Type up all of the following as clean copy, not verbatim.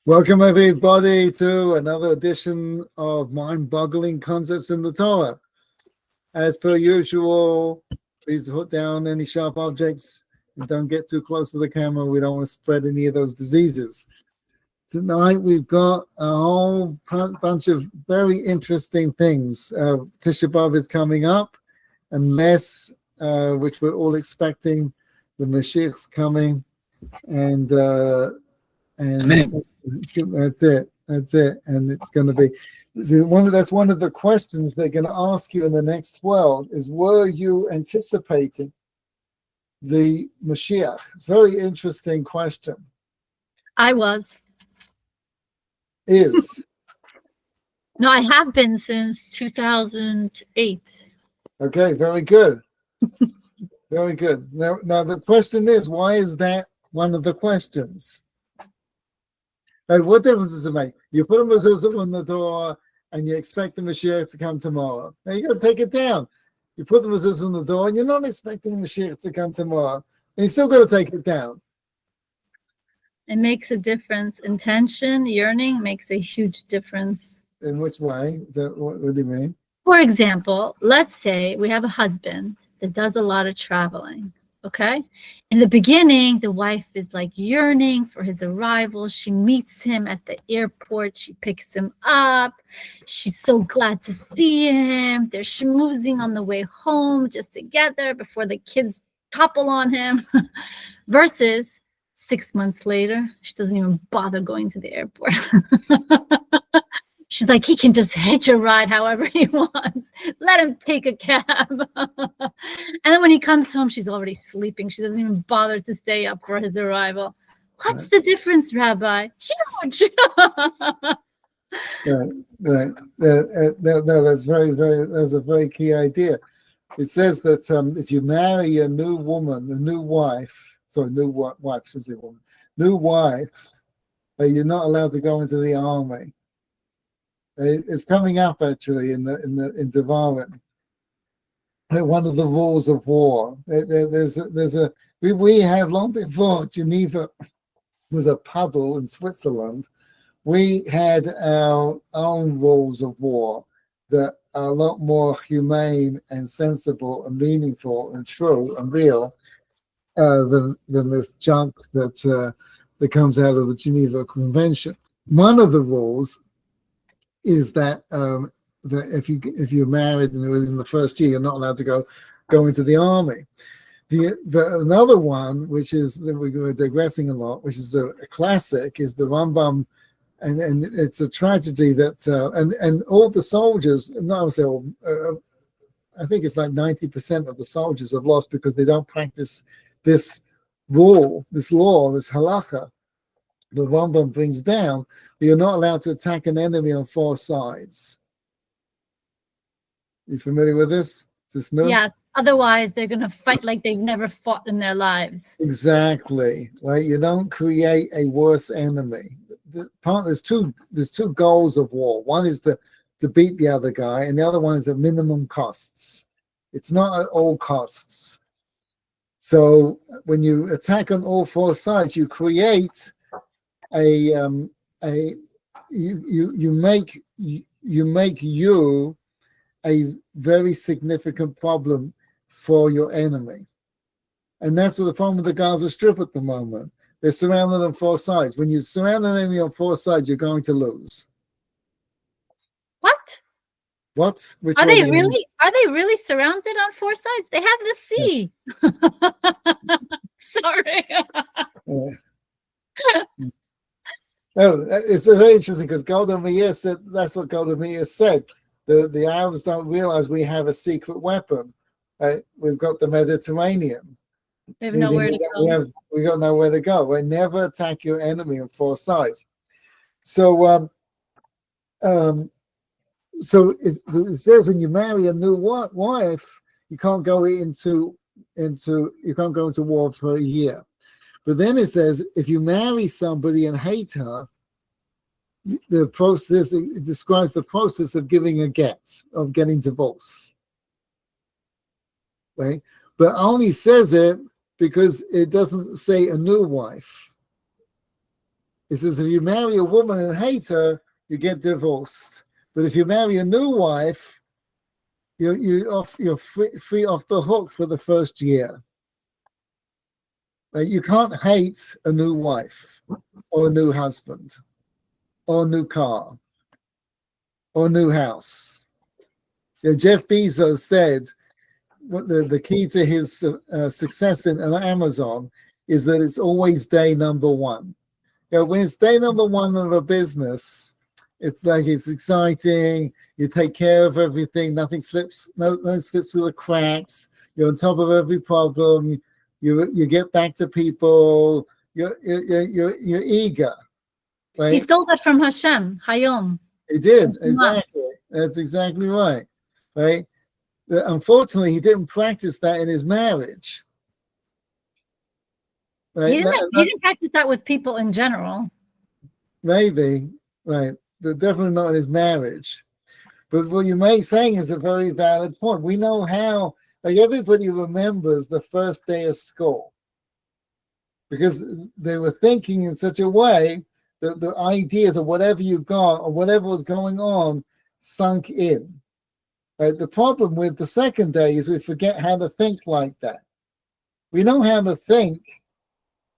Welcome everybody to another edition of Mind-Boggling Concepts in the Torah. As per usual, please put down any sharp objects and don't get too close to the camera. We don't want to spread any of those diseases. Tonight we've got a whole bunch of very interesting things. Tisha B'Av is coming up, unless, which we're all expecting, the Mashiach's coming, and that's it. And it's going to be that's one of the questions they're going to ask you in the next world is, were you anticipating the Mashiach? It's a very interesting question. I was. Is. No, I have been since 2008. Okay, very good. Very good. Now the question is, why is that one of the questions? Right, what difference does it make? You put a mezuzah on the door and you expect the Mashiach to come tomorrow. Now you got to take it down. You put the mezuzah on the door and you're not expecting the Mashiach to come tomorrow. And you still got to take it down. It makes a difference. Intention, yearning makes a huge difference. In which way? What do you mean? For example, let's say we have a husband that does a lot of traveling. Okay. In the beginning, the wife is like yearning for his arrival. She meets him at the airport. She picks him up. She's so glad to see him. They're schmoozing on the way home just together before the kids topple on him. Versus 6 months later, she doesn't even bother going to the airport. She's like, he can just hitch a ride however he wants. Let him take a cab. And then when he comes home, she's already sleeping. She doesn't even bother to stay up for his arrival. What's the difference, Rabbi? Huge. Right. No, that's that's a very key idea. It says that if you marry a new woman, a new wife, new wife, you're not allowed to go into the army. It's coming up actually in Devarim. One of the rules of war. We have long before Geneva was a puddle in Switzerland. We had our own rules of war that are a lot more humane and sensible and meaningful and true and real than this junk that comes out of the Geneva Convention. One of the rules is that if you're married and within the first year, you're not allowed to go into the army. Another one, which is that we're digressing a lot, which is a classic, is the Rambam, and it's a tragedy that and all the soldiers, I think it's like 90% of the soldiers have lost because they don't practice this rule, this law, this halacha. The Rambam brings down, you're not allowed to attack an enemy on 4 sides. You familiar with this? Is this new? Yes. Otherwise, they're going to fight like they've never fought in their lives. Exactly. Right. You don't create a worse enemy. There's two goals of war. One is to beat the other guy, and the other one is at minimum costs. It's not at all costs. So when you attack on all 4 sides, you create you make you a very significant problem for your enemy, and that's what the problem with the Gaza Strip at the moment. They're surrounded on 4 sides. When you surround an enemy on 4 sides, you're going to lose. What? What? Are they really surrounded on 4 sides? They have the sea. Sorry. Oh, it's very interesting because Golda Meir said that's what Golda Meir said. The Arabs don't realize we have a secret weapon. We've got the Mediterranean. They have nowhere to go. We got nowhere to go. We never attack your enemy on 4 sides. So, it says when you marry a new wife, you can't go into war for a year. But then it says, if you marry somebody and hate her, the process, it describes the process of giving a get, of getting divorce. Right? But only says it because it doesn't say a new wife. He says, if you marry a woman and hate her, you get divorced. But if you marry a new wife, you're free off the hook for the first year. Right? You can't hate a new wife or a new husband or a new car or a new house. Jeff Bezos said what the key to his success in Amazon is that it's always day number one. When it's day number one of a business, it's like it's exciting. You take care of everything. Nothing slips. Nothing slips through the cracks. You're on top of every problem. You get back to people. You're eager. Right? He stole that from Hashem. Hayom. He did, exactly. That's exactly right. Right. Unfortunately, he didn't practice that in his marriage. Right? He didn't practice that with people in general. Maybe, right. But definitely not in his marriage. But what you're saying is a very valid point. We know how, like everybody remembers the first day of school because they were thinking in such a way that the ideas of whatever you got or whatever was going on sunk in. Right? The problem with the second day is we forget how to think like that. We know how to think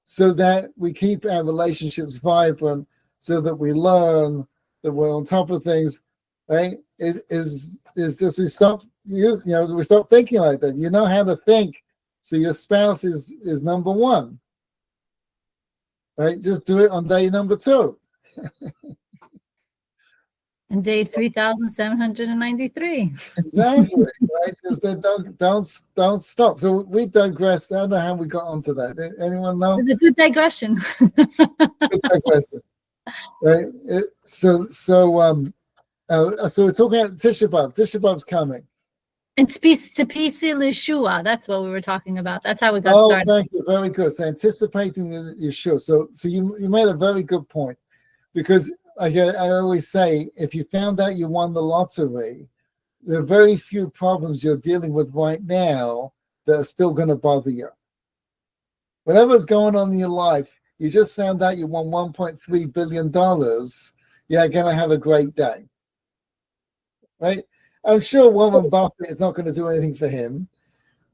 so that we keep our relationships vibrant, so that we learn, that we're on top of things, right? Is just we stop we stop thinking like that. You know how to think, so your spouse is number one. Right? Just do it on day number 2. And day 3,793. Exactly. Right? Just don't stop. So we digressed. I don't know how we got onto that. Anyone know? It's a good digression. Good digression. Right? So we're talking about Tisha B'Av. Tisha B'Av's coming. And Spisi Lishua, that's what we were talking about. That's how we got started. Thank you. Very good. So anticipating Yeshua. So you made a very good point, because like I always say, if you found out you won the lottery, there are very few problems you're dealing with right now that are still going to bother you. Whatever's going on in your life, you just found out you won $1.3 billion, you're going to have a great day. Right? I'm sure Warren Buffett is not going to do anything for him.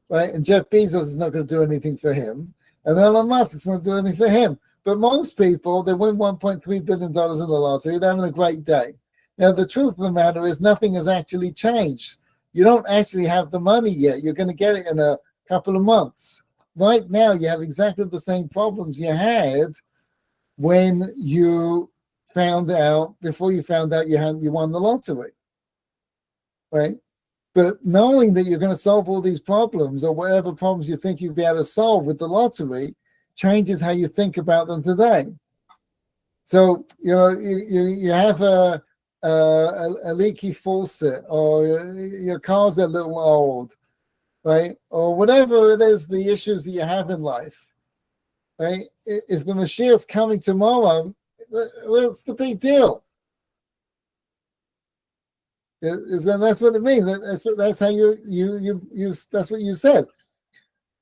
Right? And Jeff Bezos is not going to do anything for him. And Elon Musk is not doing anything for him. But most people, they win $1.3 billion in the lottery, they're having a great day. Now, the truth of the matter is nothing has actually changed. You don't actually have the money yet. You're going to get it in a couple of months. Right now, you have exactly the same problems you had when you found out, before you found out you won the lottery. Right? But knowing that you're going to solve all these problems, or whatever problems you think you'll be able to solve with the lottery, changes how you think about them today. So, you have a leaky faucet, or your car's a little old, right? Or whatever it is, the issues that you have in life, right? If the Mashiach's coming tomorrow, what's the big deal? Then that's what it means. That's how you that's what you said.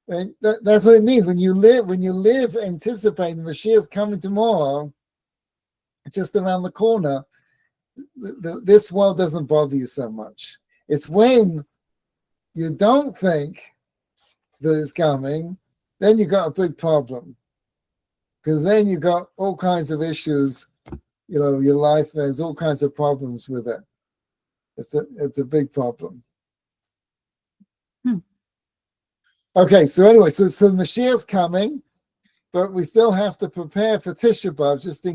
Right? That's what it means when you live anticipating the Mashiach's coming tomorrow, just around the corner. This world doesn't bother you so much. It's when you don't think that it's coming, then you got a big problem, because then you got all kinds of issues. Your life, there's all kinds of problems with it. It's a big problem. Okay, so anyway, so the Mashiach's coming, but we still have to prepare for Tisha B'Av just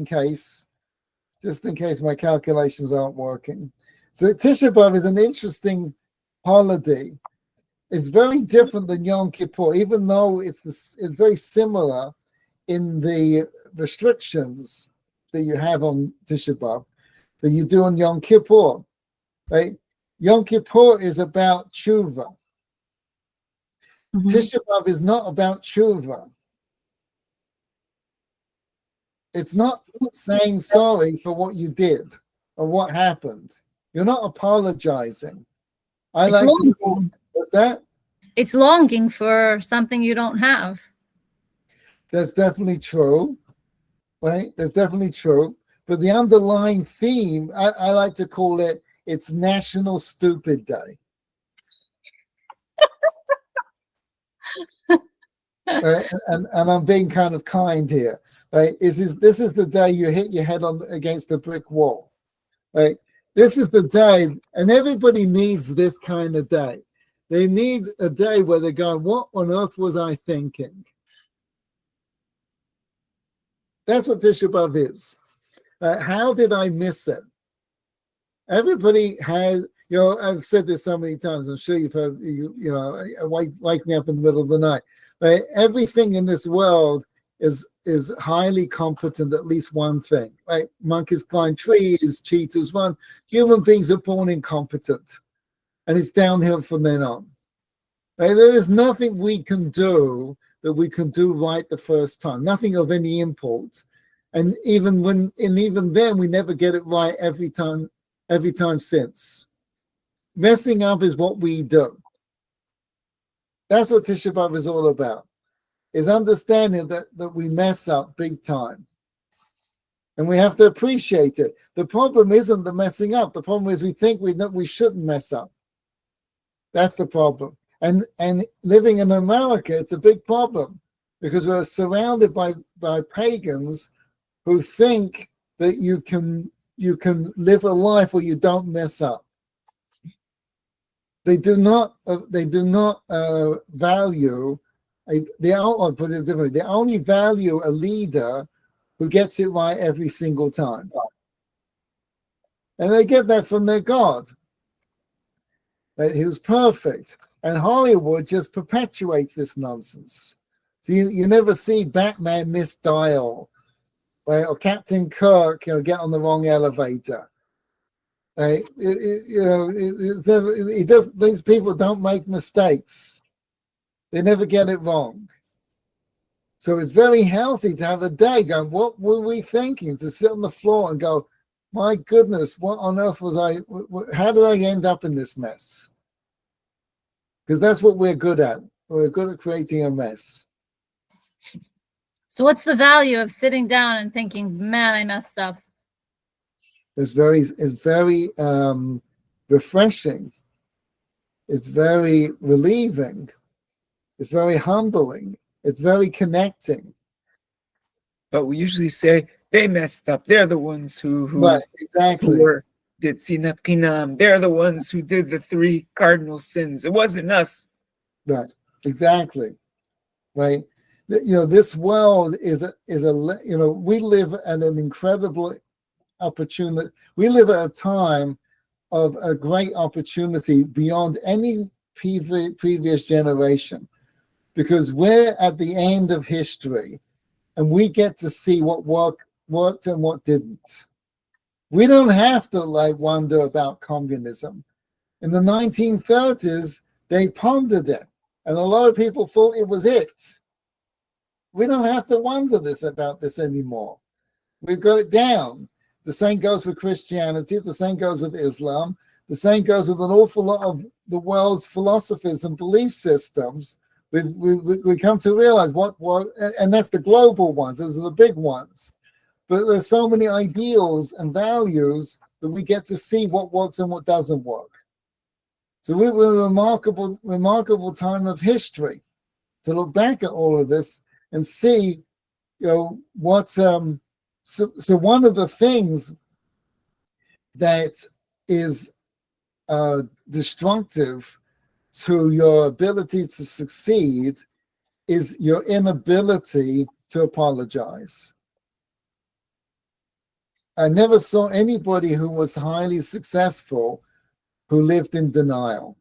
in case my calculations aren't working. So Tisha B'Av is an interesting holiday. It's very different than Yom Kippur, even though it's very similar in the restrictions that you have on Tisha B'Av that you do on Yom Kippur. Right? Yom Kippur is about tshuva. Mm-hmm. Tisha B'Av is not about tshuva. It's not saying sorry for what you did or what happened. You're not apologizing. What's that? It's longing for something you don't have. That's definitely true. right? That's definitely true. But the underlying theme, I like to call it, it's National Stupid Day. Right? And I'm being kind of kind here, right? This is the day you hit your head on against a brick wall, right? This is the day, and everybody needs this kind of day. They need a day where they're going, what on earth was I thinking? That's what Tisha B'Av is. How did I miss it? Everybody has, I've said this so many times. I'm sure you've heard, wake me up in the middle of the night. Right? Everything in this world is highly competent at least one thing. Right? Monkeys climb trees, cheetahs run. Human beings are born incompetent, and it's downhill from then on. Right? There is nothing we can do that we can do right the first time. Nothing of any import. And even then, we never get it right every time since. Messing up is what we do. That's what Tisha B'Av is all about, is understanding that we mess up big time. And we have to appreciate it. The problem isn't the messing up. The problem is we think we shouldn't mess up. That's the problem. And living in America, it's a big problem because we're surrounded by pagans who think that you can live a life where you don't mess up. They do not value. I'll put it differently. They only value a leader who gets it right every single time, and they get that from their God. That he was perfect, and Hollywood just perpetuates this nonsense. So you never see Batman misdial. Right, or Captain Kirk, get on the wrong elevator. Right, these people don't make mistakes. They never get it wrong. So it's very healthy to have a day going, what were we thinking? To sit on the floor and go, my goodness, what on earth was I? How did I end up in this mess? Because that's what we're good at. We're good at creating a mess. So what's the value of sitting down and thinking, man, I messed up? It's very refreshing. It's very relieving. It's very humbling. It's very connecting. But we usually say they messed up. They're the ones who right, exactly. Who did sinat chinam. They're the ones who did the 3 cardinal sins. It wasn't us. Right, exactly. Right. This world is a we live at an incredible opportunity. We live at a time of a great opportunity beyond any previous generation, because we're at the end of history and we get to see what worked and what didn't. We don't have to wonder about communism. In the 1930s, they pondered it, and a lot of people thought it was it. We don't have to wonder about this anymore. We've got it down. The same goes with Christianity. The same goes with Islam. The same goes with an awful lot of the world's philosophies and belief systems. We come to realize what, and that's the global ones. Those are the big ones. But there's so many ideals and values that we get to see what works and what doesn't work. So we're a remarkable time of history to look back at all of this and see, what. So one of the things that is destructive to your ability to succeed is your inability to apologize. I never saw anybody who was highly successful who lived in denial.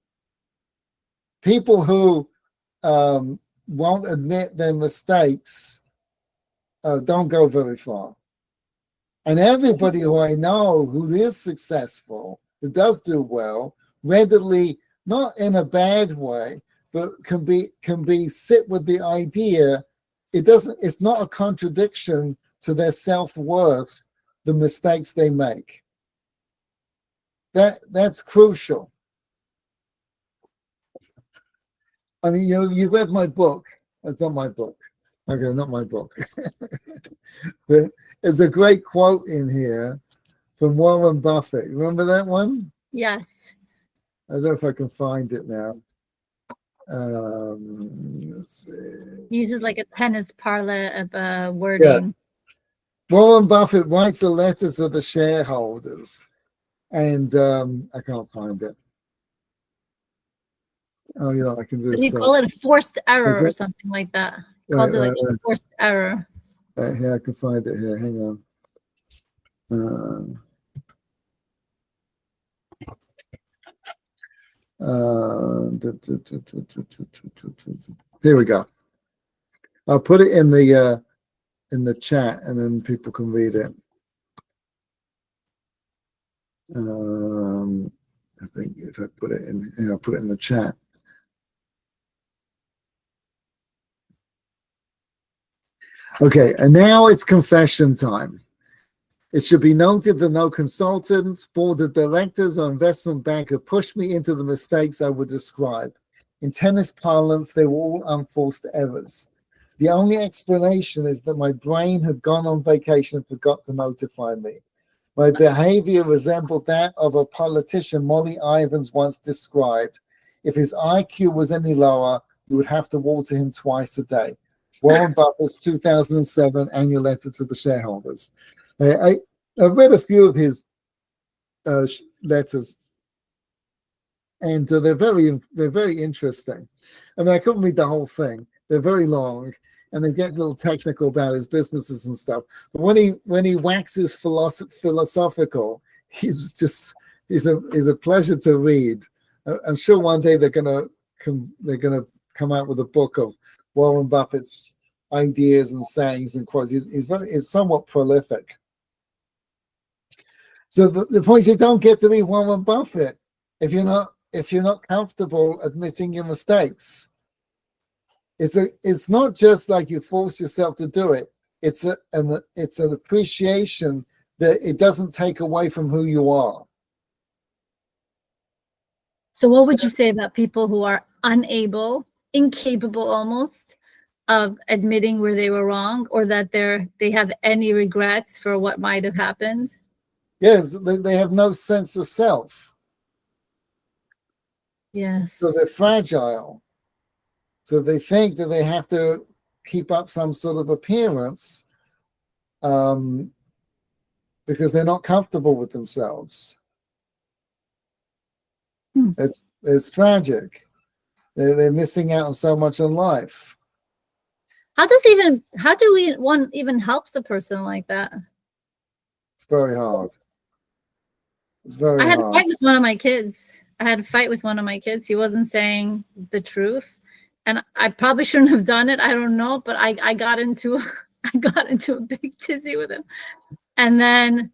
People who won't admit their mistakes don't go very far. And everybody who I know who is successful, who does do well, readily, not in a bad way, but can be sit with the idea. It's not a contradiction to their self-worth, the mistakes they make. That's crucial. I mean, you've read my book. It's not my book. Okay, not my book. But there's a great quote in here from Warren Buffett. Remember that one? Yes. I don't know if I can find it now. Let's see. He uses like a tennis parlay of Yeah. wording. Warren Buffett writes a letter to the shareholders, and I can't find it. Oh, yeah, I can do But you so. call it a forced error Is or it? something like that. Right, Called it like a forced error. here, I can find it here. Hang on. Here we go. I'll put it in the chat, and then people can read it. I think if I put it in, I'll put it in the chat. Okay, and now it's confession time. It should be noted that no consultants, board of directors, or investment banker pushed me into the mistakes I would describe. In tennis parlance, they were all unforced errors. The only explanation is that my brain had gone on vacation and forgot to notify me. My behavior resembled that of a politician Molly Ivins once described. If his IQ was any lower, you would have to water him twice a day. Warren Buffett's 2007 annual letter to the shareholders. I read a few of his letters, and they're very interesting. I mean, I couldn't read the whole thing. They're very long, and they get a little technical about his businesses and stuff. But when he waxes philosophical, he's a pleasure to read. I'm sure one day they're gonna come out with a book of Warren Buffett's ideas and sayings and quotes. He's somewhat prolific. So the point is, you don't get to be Warren Buffett if you're not comfortable admitting your mistakes. It's not just like you force yourself to do it. It's an appreciation that it doesn't take away from who you are. So what would you say about people who are unable, incapable almost, of admitting where they were wrong, or that they have any regrets for what might have happened? Yes, they have no sense of self. Yes. So they're fragile. So they think that they have to keep up some sort of appearance because they're not comfortable with themselves. It's tragic. They're missing out on so much in life. How do one even helps a person like that? It's very hard. It's very I had hard. a fight with one of my kids. He wasn't saying the truth, and I probably shouldn't have done it. I don't know, but I got into a big tizzy with him. And then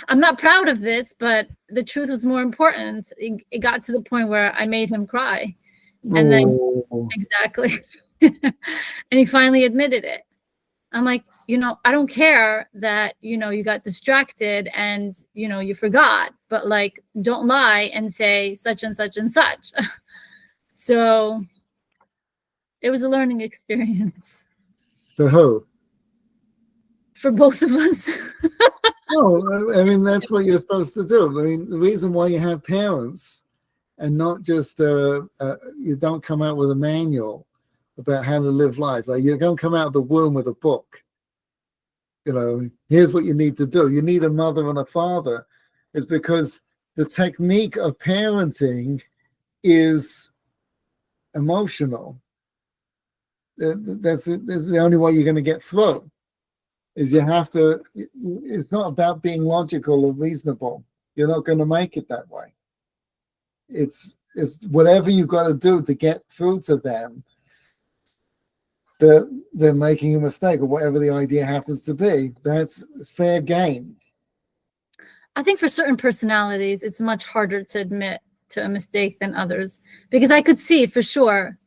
I'm not proud of this, but the truth was more important. It got to the point where I made him cry. And then exactly. And he finally admitted it. I'm like, I don't care that, you got distracted and, you forgot, but like, don't lie and say such and such and such. So it was a learning experience. For who? For both of us. No, I mean, that's what you're supposed to do. I mean, the reason why you have parents and not just, you don't come out with a manual about how to live life. Like you don't come out of the womb with a book. Here's what you need to do. You need a mother and a father. It's because the technique of parenting is emotional. That's the only way you're going to get through. Is you have to. It's not about being logical or reasonable. You're not going to make it that way. It's whatever you've got to do to get through to them. They're making a mistake, or whatever the idea happens to be. That's fair game. I think for certain personalities, it's much harder to admit to a mistake than others, because I could see for sure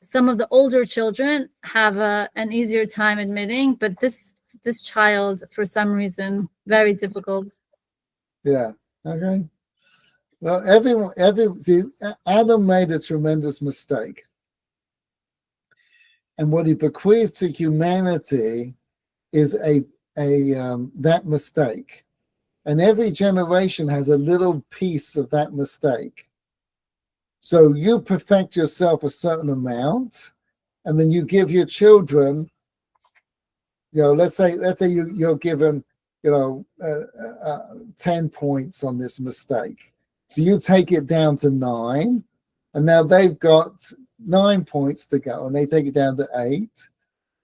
some of the older children have an easier time admitting, but this child, for some reason, very difficult. Yeah. Okay. Well, Adam made a tremendous mistake. and what he bequeathed to humanity is that mistake. And every generation has a little piece of that mistake. So you perfect yourself a certain amount, and then you give your children, let's say you're given, 10 points on this mistake. So you take it down to 9, and now they've got 9 points to go, and they take it down to 8.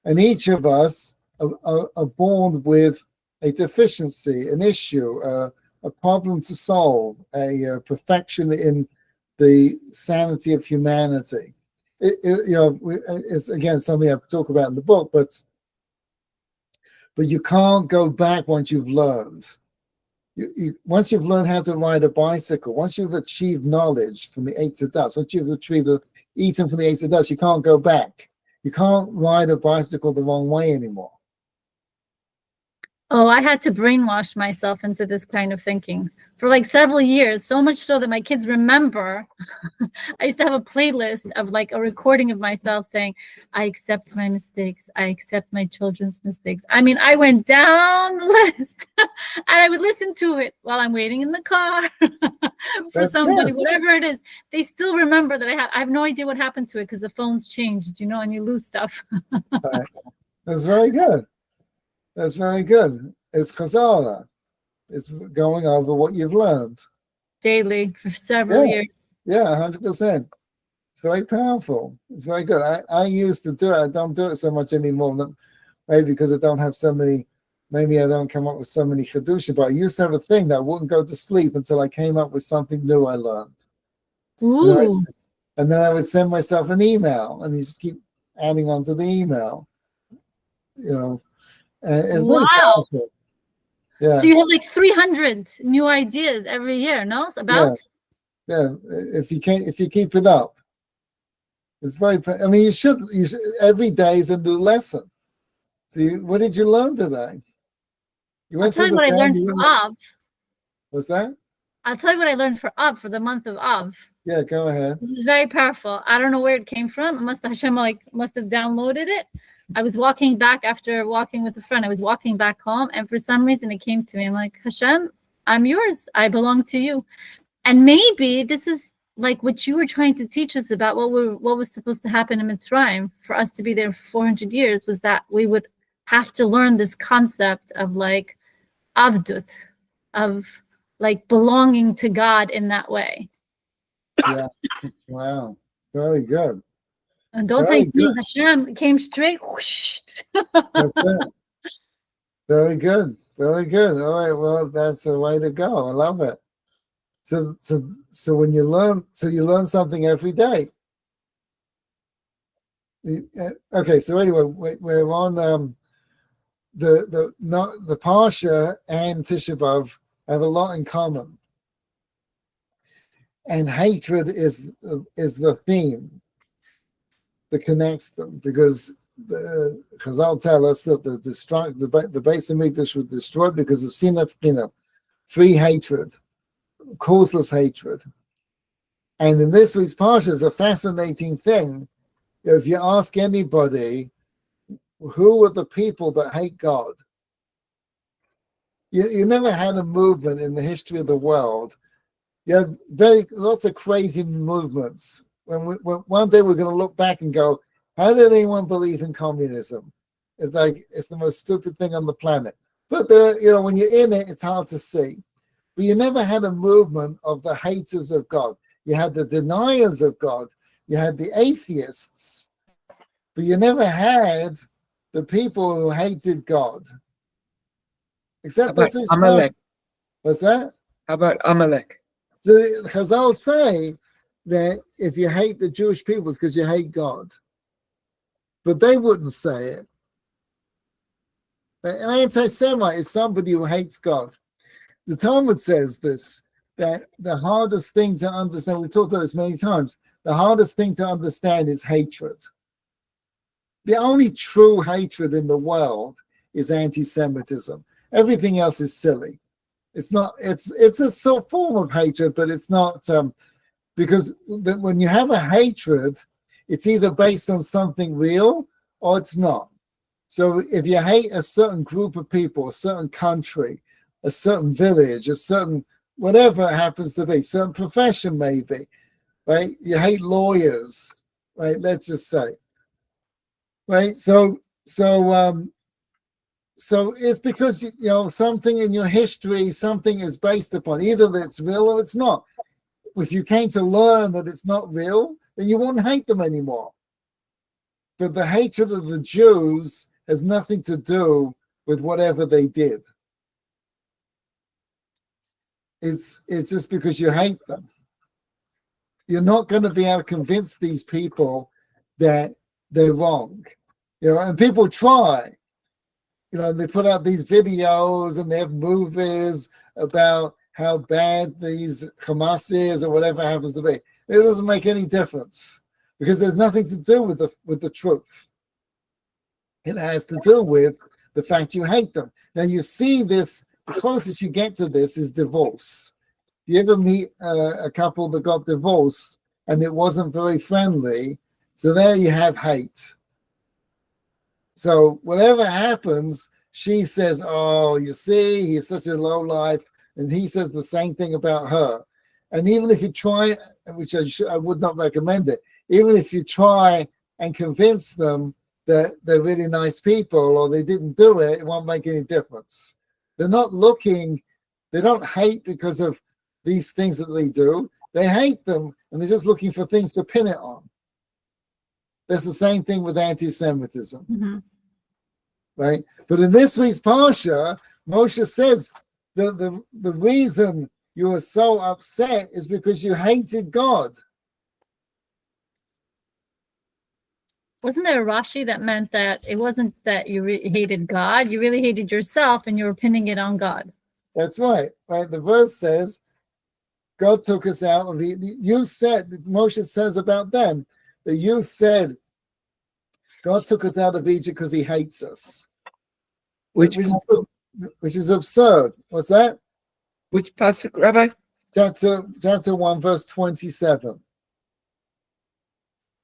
And each of us are born with a deficiency, an issue, a problem to solve, a perfection in the sanity of humanity. It's again something I talk about in the book, but you can't go back once you've learned. Once you've learned how to ride a bicycle, once you've achieved knowledge from the eight Tzedakos, once you've achieved eaten from the eight Tzedakos, you can't go back. You can't ride a bicycle the wrong way anymore. Oh, I had to brainwash myself into this kind of thinking for like several years, so much so that my kids remember. I used to have a playlist of like a recording of myself saying, I accept my mistakes. I accept my children's mistakes. I mean, I went down the list and I would listen to it while I'm waiting in the car for That's somebody, good. whatever it is. They still remember that I have no idea what happened to it because the phone's changed, and you lose stuff. Right. That's very good. That's very good. It's chazara. It's going over what you've learned. Daily for several years. Yeah, 100%. It's very powerful. It's very good. I used to do it. I don't do it so much anymore. Maybe because I don't have so many, maybe I don't come up with so many chidushim, but I used to have a thing that I wouldn't go to sleep until I came up with something new I learned. Ooh. And then I would send myself an email, and you just keep adding on to the email. It's very powerful. Yeah. So you have like 300 new ideas every year, no? About? Yeah. If you keep it up, it's very. I mean, you should. Every day is a new lesson. So, what did you learn today? I'll tell you what I learned for Av. What's that? I'll tell you what I learned for Av, for the month of Av. Yeah, go ahead. This is very powerful. I don't know where it came from. Hashem must have downloaded it. I was walking back after walking with a friend. I was walking back home, and for some reason it came to me. I'm like, Hashem, I'm yours. I belong to you. And maybe this is like what you were trying to teach us about what was supposed to happen in Mitzrayim for us to be there for 400 years, was that we would have to learn this concept of like avdut, of like belonging to God in that way. Yeah. Wow. Very good. And don't Very think me, good. Hashem came straight. Whoosh. That's it. Very good. Very good. All right. Well, that's the way to go. I love it. So when you learn something every day. Okay. So anyway, we're on the Parsha and Tisha B'Av have a lot in common, and hatred is the theme that connects them, because the Chazal tell us that the Beis Hamikdash was destroyed because of sinat kina, free hatred, causeless hatred. And in this week's Parsha is a fascinating thing. If you ask anybody, who are the people that hate God? You never had a movement in the history of the world. You have lots of crazy movements. When one day we're going to look back and go, how did anyone believe in communism? It's like it's the most stupid thing on the planet. But when you're in it, it's hard to see. But you never had a movement of the haters of God. You had the deniers of God. You had the atheists. But you never had the people who hated God. Except this is Amalek. What's that? How about Amalek? So Chazal say that if you hate the Jewish people, it's because you hate God. But they wouldn't say it. An anti-Semite is somebody who hates God. The Talmud says this, that the hardest thing to understand, we've talked about this many times, the hardest thing to understand is hatred. The only true hatred in the world is anti-Semitism. Everything else is silly. It's not. It's a sort of form of hatred, but it's not, because when you have a hatred, it's either based on something real or it's not. So if you hate a certain group of people, a certain country, a certain village, a certain whatever it happens to be, certain profession maybe, right? You hate lawyers, right? Let's just say, right? So it's because something in your history, something is based upon either that it's real or it's not. If you came to learn that it's not real, then you won't hate them anymore. But the hatred of the Jews has nothing to do with whatever they did. It's just because you hate them. You're not going to be able to convince these people that they're wrong. And people try. They put out these videos and they have movies about how bad these Hamas is or whatever happens to be. It doesn't make any difference because there's nothing to do with the truth. It has to do with the fact you hate them. Now you see this, the closest you get to this is divorce. You ever meet a couple that got divorced and it wasn't very friendly? So there you have hate. So whatever happens, she says, oh, you see, he's such a low life. And he says the same thing about her. And even if you try, which I would not recommend it, even if you try and convince them that they're really nice people or they didn't do it, it won't make any difference. They're not looking, they don't hate because of these things that they do. They hate them and they're just looking for things to pin it on. That's the same thing with anti-Semitism. Mm-hmm. Right? But in this week's Parsha, Moshe says the reason you were so upset is because you hated God. Wasn't there a Rashi that meant that it wasn't that you hated God, you really hated yourself and you were pinning it on God? That's right. Right. The verse says, God took us out of Egypt. You said, Moshe says about them, that you said, God took us out of Egypt because he hates us. Which is absurd. What's that? Which pasuk, Rabbi? Chapter 1, verse 27.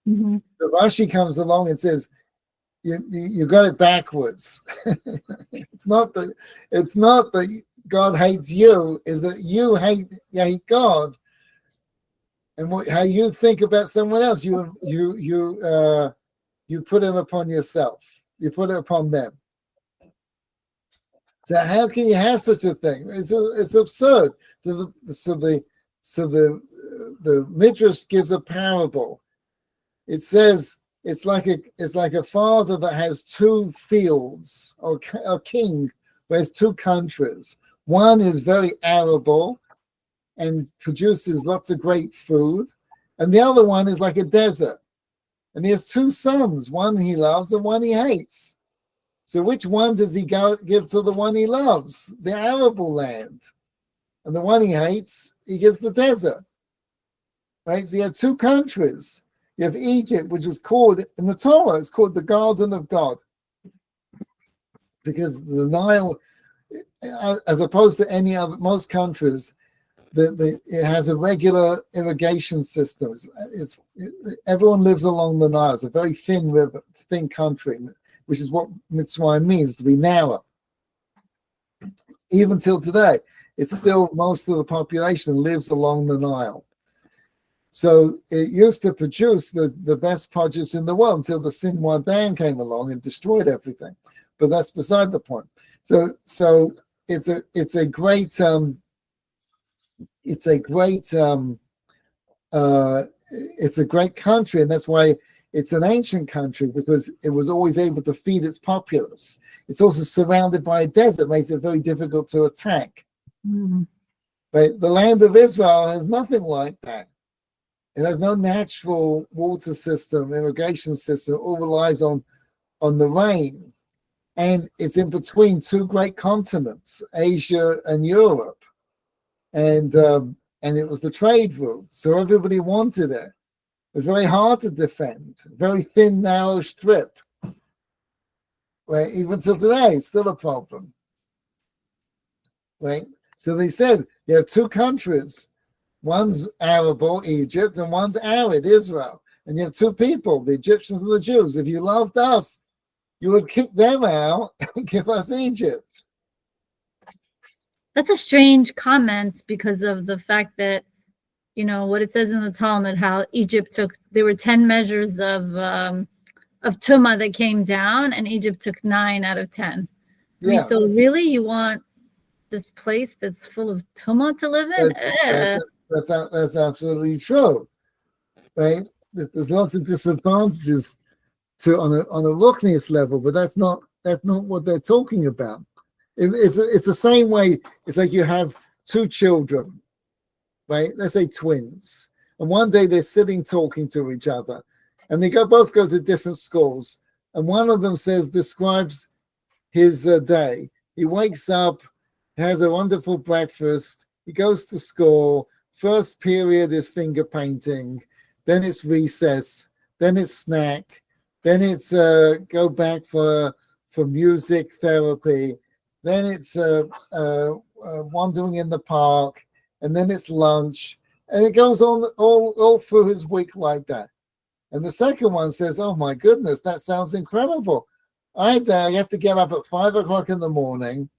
Mm-hmm. So Rashi comes along and says, you got it backwards. It's not that God hates you, is that you hate God. And how you think about someone else, you put it upon yourself. You put it upon them. So how can you have such a thing? It's absurd. So the Midrash gives a parable. It says it's like a father that has two fields, or a king who has two countries. One is very arable and produces lots of great food, and the other one is like a desert. And he has two sons, one he loves and one he hates. So which one does he give to the one he loves? The arable land. And the one he hates, he gives the desert. Right? So you have two countries. You have Egypt, which is called, in the Torah, it's called the Garden of God. Because the Nile, as opposed to most countries, it has a regular irrigation system. Everyone lives along the Nile. It's a very thin river, thin country, which is what Mitzrayim means, to be narrow. Even till today, it's still most of the population lives along the Nile. So it used to produce the best produce in the world until the Sinwar Dam came along and destroyed everything. But that's beside the point. So it's a great country, and that's why it's an ancient country, because it was always able to feed its populace. It's also surrounded by a desert, makes it very difficult to attack. Mm-hmm. But the land of Israel has nothing like that. It has no natural water system, irrigation system. It all relies on the rain. And it's in between two great continents, Asia and Europe. And it was the trade route. So everybody wanted it. It was very hard to defend. Very thin, narrow strip. Where even till today, it's still a problem. Right? So they said, you have two countries. One's arable, Egypt, and one's arid, Israel. And you have two people, the Egyptians and the Jews. If you loved us, you would kick them out and give us Egypt. That's a strange comment because of the fact that, you know, what it says in the Talmud, how Egypt there were 10 measures of tumah that came down, and Egypt took 9 out of 10. I mean, Yeah, so really you want this place that's full of tumah to live in? that's absolutely true, right? There's lots of disadvantages to on a Ruchnius level, but that's not what they're talking about. It's the same way. It's like you have 2 children, right? Let's say twins, and one day they're sitting talking to each other, and they both go to different schools, and one of them describes his day. He wakes up, has a wonderful breakfast, he goes to school. First period is finger painting, then it's recess, then it's snack, then it's go back for music therapy, then it's wandering in the park, and then it's lunch, and it goes on all through his week like that. And the second one says, "Oh my goodness, that sounds incredible. I have to get up at 5 o'clock in the morning.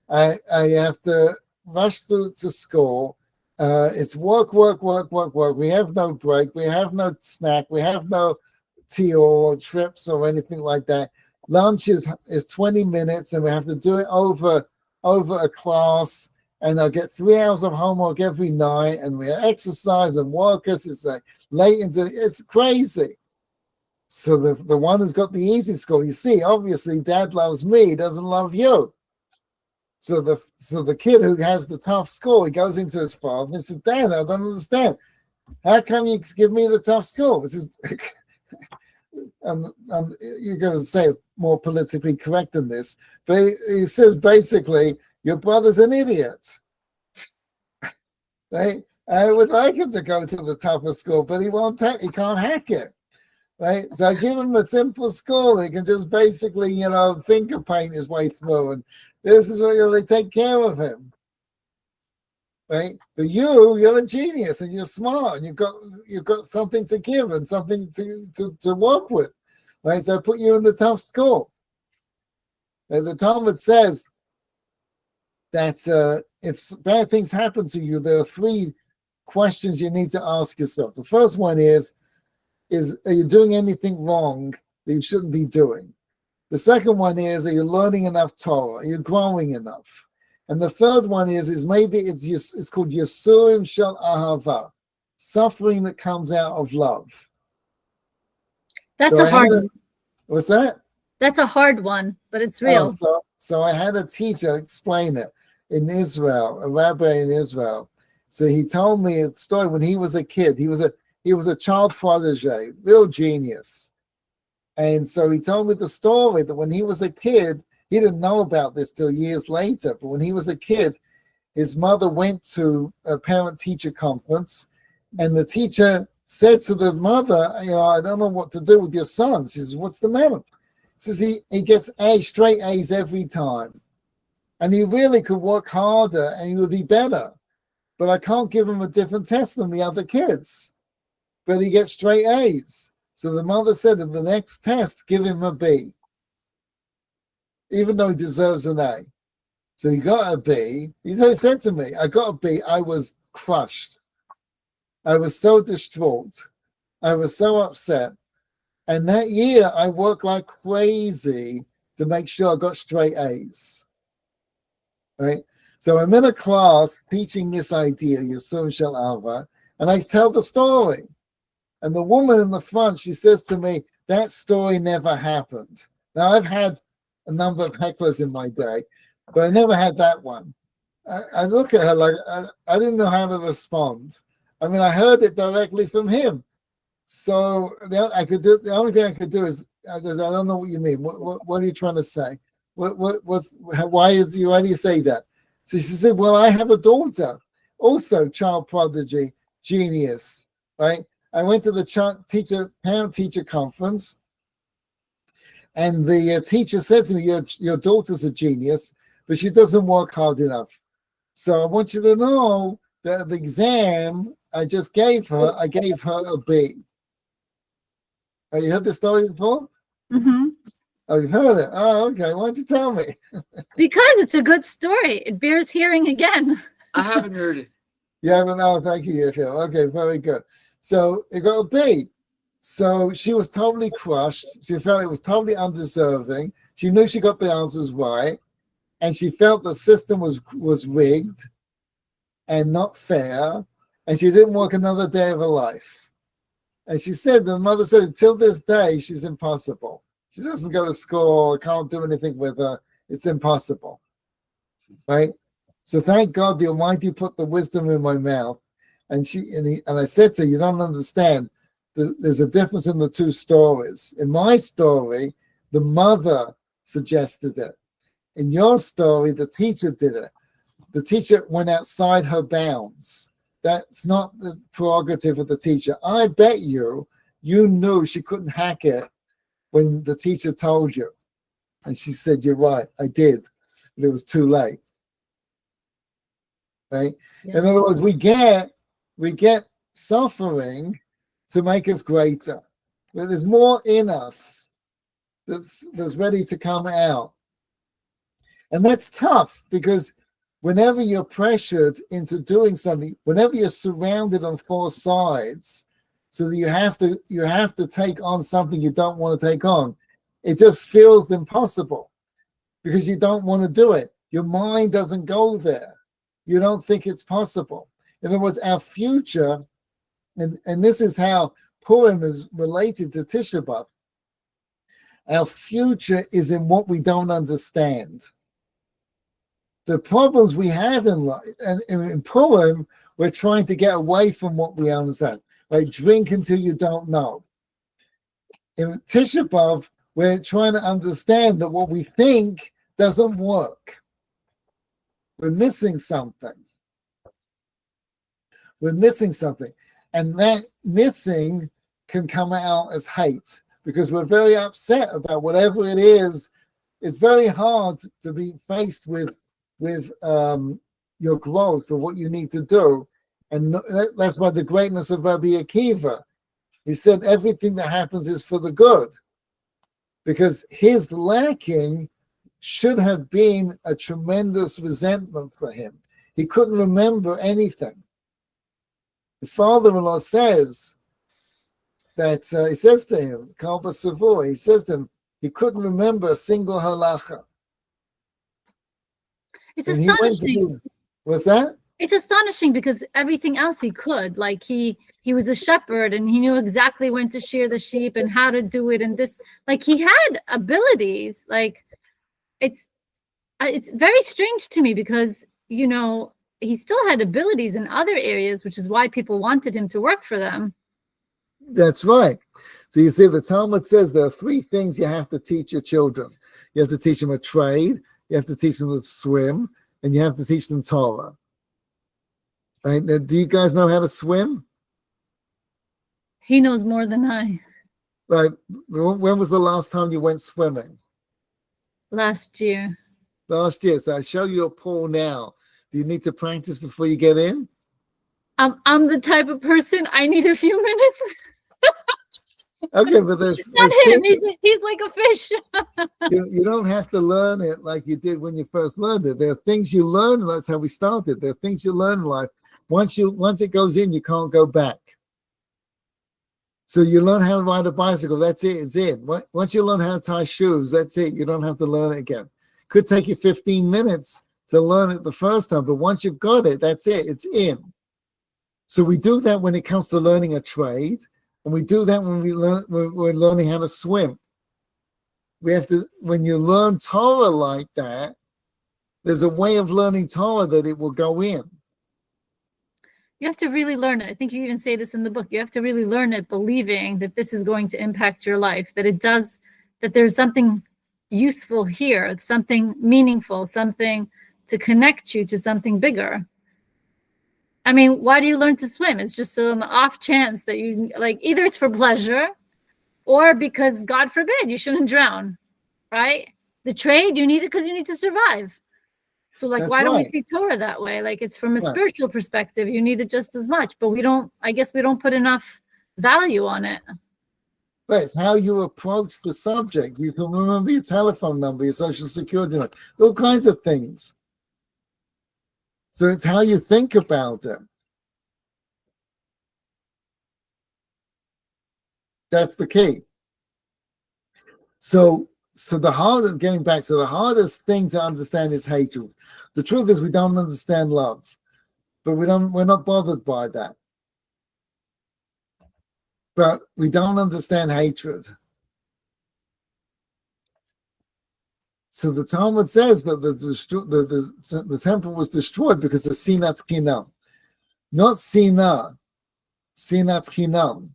I have to rush to school. It's work. We have no break. We have no snack. We have no tea or trips or anything like that. Lunch is 20 minutes, and we have to do it over a class. And I get 3 hours of homework every night, and we exercise and work us. It's like late into it's crazy." So the one who's got the easy school, you see, obviously Dad loves me, he doesn't love you. So the kid who has the tough school, he goes into his father and says, "Dad, I don't understand. How come you give me the tough school?" This is you're going to say more politically correct than this, but he says basically, "Your brother's an idiot." Right? I would like him to go to the tougher school, but he can't hack it. Right? So I give him a simple school. He can just basically, finger paint his way through, and this is where they take care of him. Right? But you're a genius, and you're smart, and you've got something to give and something to work with. Right? So I put you in the tough school. And the Talmud says that if bad things happen to you, there are 3 questions you need to ask yourself. The first one is are you doing anything wrong that you shouldn't be doing? The second one is, are you learning enough Torah? Are you growing enough? And the third one is maybe it's called Yisurim Shel Ahava, suffering that comes out of love. That's a hard one. What's that? That's a hard one, but it's real. So I had a teacher explain it in Israel, a rabbi in Israel. So he told me a story when he was a kid. He was a child protege, real genius. And so he told me the story that when he was a kid, he didn't know about this till years later, but when he was a kid, his mother went to a parent-teacher conference, and the teacher said to the mother, "I don't know what to do with your son." She says, "What's the matter?" He says, he gets straight A's every time. And he really could work harder and he would be better. But I can't give him a different test than the other kids. But he gets straight A's. So the mother said, in the next test, give him a B, even though he deserves an A. So he got a B. He said to me, "I got a B. I was crushed. I was so distraught. I was so upset. And that year, I worked like crazy to make sure I got straight A's." Right? So I'm in a class teaching this idea, Yisurim Shel Ahava, and I tell the story. And the woman in the front, she says to me, "That story never happened." Now, I've had a number of hecklers in my day, but I never had that one. I look at her like I didn't know how to respond. I mean, I heard it directly from him. So the only thing I could do is, I don't know what you mean. What are you trying to say? Why do you say that? So she said, "Well, I have a daughter, also child prodigy, genius, right? I went to the parent-teacher conference, and the teacher said to me, your daughter's a genius, but she doesn't work hard enough. So I want you to know that the exam I just gave her, I gave her a B." Have you heard this story before? Mm-hmm. Oh, you've heard it. Oh, okay. Why don't you tell me? Because it's a good story. It bears hearing again. I haven't heard it. You haven't? Oh, thank you, Yechiel. Okay, very good. So it got a B. So she was totally crushed. She felt it was totally undeserving. She knew she got the answers right, and she felt the system was rigged and not fair, and she didn't work another day of her life. And she said, the mother said, until this day, she's impossible. She doesn't go to school, can't do anything with her. It's impossible, right? So thank God the Almighty put the wisdom in my mouth. And I said to her, you don't understand. There's a difference in the two stories. In my story, the mother suggested it. In your story, the teacher did it. The teacher went outside her bounds. That's not the prerogative of the teacher. I bet you knew she couldn't hack it when the teacher told you. And she said, you're right, I did. But it was too late. Right? Yeah. In other words, we get suffering to make us greater. But there's more in us that's ready to come out. And that's tough because whenever you're pressured into doing something, whenever you're surrounded on four sides, so that you have to take on something you don't want to take on, it just feels impossible because you don't want to do it. Your mind doesn't go there. You don't think it's possible. In other words, our future, and this is how Purim is related to Tisha B'Av. Our future is in what we don't understand. The problems we have in life, and in Purim, we're trying to get away from what we understand. Right? Drink until you don't know. In Tisha B'Av, we're trying to understand that what we think doesn't work. We're missing something. We're missing something. And that missing can come out as hate because we're very upset about whatever it is. It's very hard to be faced with your growth or what you need to do. And that's why the greatness of Rabbi Akiva. He said everything that happens is for the good. Because his lacking should have been a tremendous resentment for him. He couldn't remember anything. His father-in-law says that, he says to him, Kal B'Savur, he says to him, he couldn't remember a single halacha. It's astonishing. What's that? It's astonishing because everything else he could. Like he was a shepherd and he knew exactly when to shear the sheep and how to do it. And this, like he had abilities. Like it's very strange to me because, you know, he still had abilities in other areas, which is why people wanted him to work for them. That's right. So you see, the Talmud says there are three things you have to teach your children. You have to teach them a trade, you have to teach them to swim, and you have to teach them Torah. Right? Now, do you guys know how to swim? He knows more than I. Right. When was the last time you went swimming? Last year. Last year. So I show you a pool now. Do you need to practice before you get in? I'm the type of person I need a few minutes. Okay, but there's not him. He's like a fish. you don't have to learn it like you did when you first learned it. There are things you learn, and that's how we started. There are things you learn in life. Once it goes in, you can't go back. So you learn how to ride a bicycle. That's it. It's in. Once you learn how to tie shoes, that's it. You don't have to learn it again. Could take you 15 minutes to learn it the first time, but once you've got it, that's it. It's in. So we do that when it comes to learning a trade, and we do that when we're learning how to swim. We have to, when you learn Torah like that, there's a way of learning Torah that it will go in. You have to really learn it. I think you even say this in the book. You have to really learn it, believing that this is going to impact your life, that it does, that there's something useful here, something meaningful, something to connect you to something bigger. I mean, why do you learn to swim? It's just so on the off chance that you, like, either it's for pleasure or because, God forbid, you shouldn't drown, right? The trade, you need it because you need to survive. So, like, why don't we see Torah that way? Like, it's from a spiritual perspective. You need it just as much, but I guess we don't put enough value on it. But it's how you approach the subject. You can remember your telephone number, your social security number, all kinds of things. So it's how you think about it. That's the key. So the hardest, getting back to the hardest thing to understand is hatred. The truth is we don't understand love, but we're not bothered by that. But we don't understand hatred. So the Talmud says that the temple was destroyed because of sinat chinam, not sinat chinam.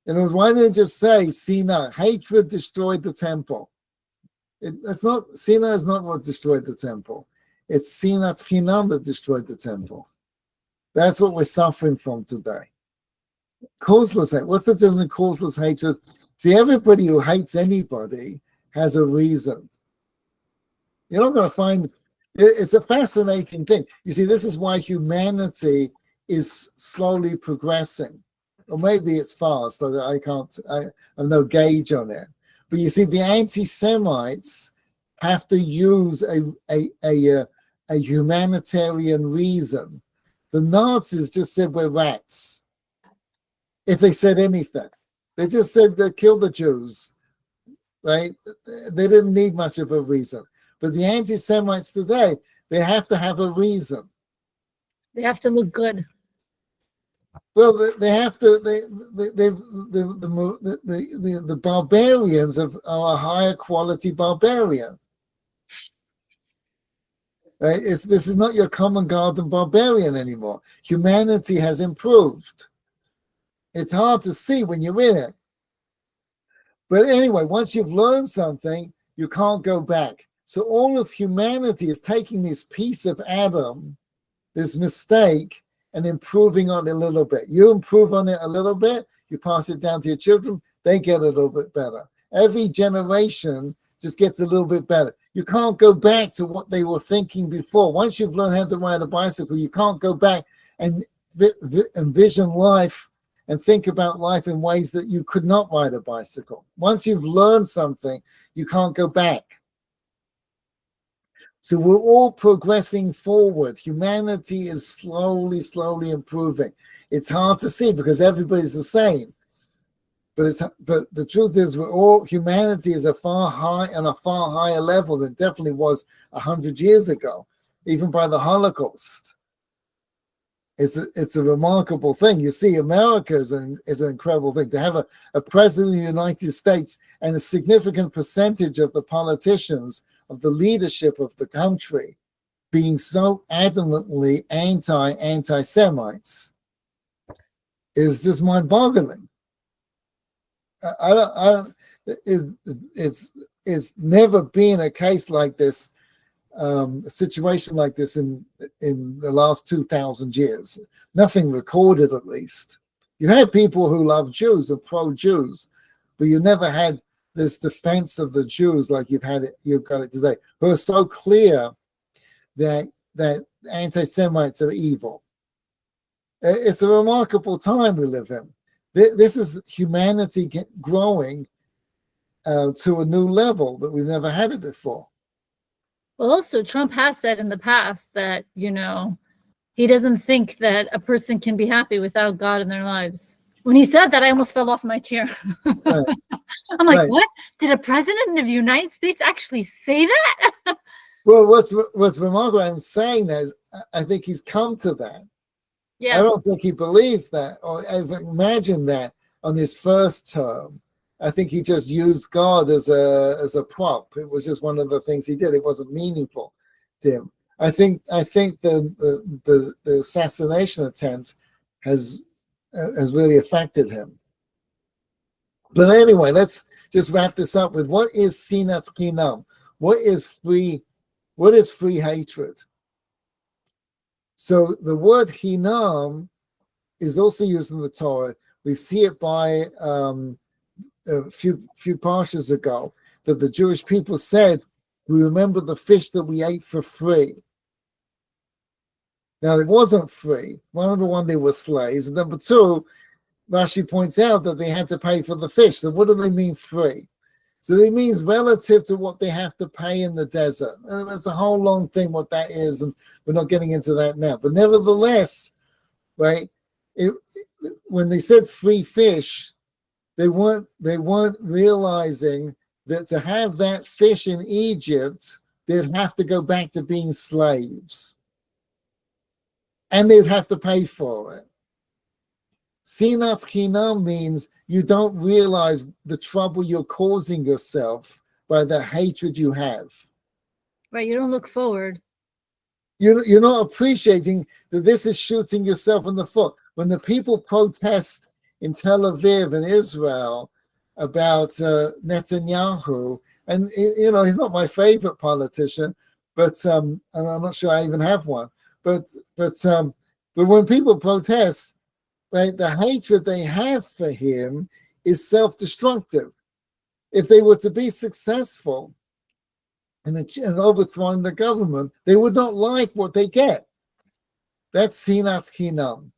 In other words, why didn't it just say sinat? Hatred destroyed the temple. It's not, sinat is not what destroyed the temple. It's sinat chinam that destroyed the temple. That's what we're suffering from today. Causeless hate. What's the difference in causeless hatred? See, everybody who hates anybody has a reason. You're not going to find, it's a fascinating thing. You see, this is why humanity is slowly progressing. Or maybe it's fast, so that I have no gauge on it. But you see, the anti-Semites have to use a humanitarian reason. The Nazis just said we're rats. If they said anything, they just said they killed the Jews, right? They didn't need much of a reason. But the anti-Semites today, they have to have a reason. They have to look good. Well, they have to. The barbarians are a higher quality barbarian. Right? This is not your common garden barbarian anymore. Humanity has improved. It's hard to see when you're in it. But anyway, once you've learned something, you can't go back. So all of humanity is taking this piece of Adam, this mistake, and improving on it a little bit. You improve on it a little bit, you pass it down to your children, they get a little bit better. Every generation just gets a little bit better. You can't go back to what they were thinking before. Once you've learned how to ride a bicycle, you can't go back and envision life and think about life in ways that you could not ride a bicycle. Once you've learned something, you can't go back. So we're all progressing forward. Humanity is slowly improving. It's hard to see because everybody's the same. But the truth is, humanity is on a far higher level than it definitely was 100 years ago, even by the Holocaust. It's a remarkable thing. You see, America is an incredible thing. To have a president of the United States and a significant percentage of the politicians, of the leadership of the country, being so adamantly anti-Semites is just mind-boggling. It's never been a case like this, a situation like this in the last 2,000 years. Nothing recorded, at least. You had people who love Jews and pro-Jews, but you never had this defense of the Jews like you've got it today, who are so clear that anti-Semites are evil. It's a remarkable time we live in. This is humanity growing to a new level that we've never had it before. Well, also, Trump has said in the past that, he doesn't think that a person can be happy without God in their lives. When he said that, I almost fell off my chair. Right. I'm like, Right. What? Did a president of the United States actually say that? Well, what's remarkable in saying that is I think he's come to that. Yes. I don't think he believed that or ever imagined that on his first term. I think he just used God as a prop. It was just one of the things he did. It wasn't meaningful to him. I think the assassination attempt has really affected him. But anyway, let's just wrap this up with what is sinat chinam? What is free hatred? So the word hinam is also used in the Torah. We see it by a few parshas ago that the Jewish people said, we remember the fish that we ate for free. Now, it wasn't free. Number one, they were slaves. And number two, Rashi points out that they had to pay for the fish. So what do they mean free? So it means relative to what they have to pay in the desert. And there's a whole long thing what that is, and we're not getting into that now. But nevertheless, right, when they said free fish, they weren't realizing that to have that fish in Egypt, they'd have to go back to being slaves. And they'd have to pay for it. Sinat Chinam means you don't realize the trouble you're causing yourself by the hatred you have. Right, you don't look forward. You're not appreciating that this is shooting yourself in the foot. When the people protest in Tel Aviv and Israel about Netanyahu, and he's not my favorite politician, but and I'm not sure I even have one. But when people protest, right, the hatred they have for him is self-destructive. If they were to be successful in overthrowing the government, they would not like what they get. That's Sinat Chinam.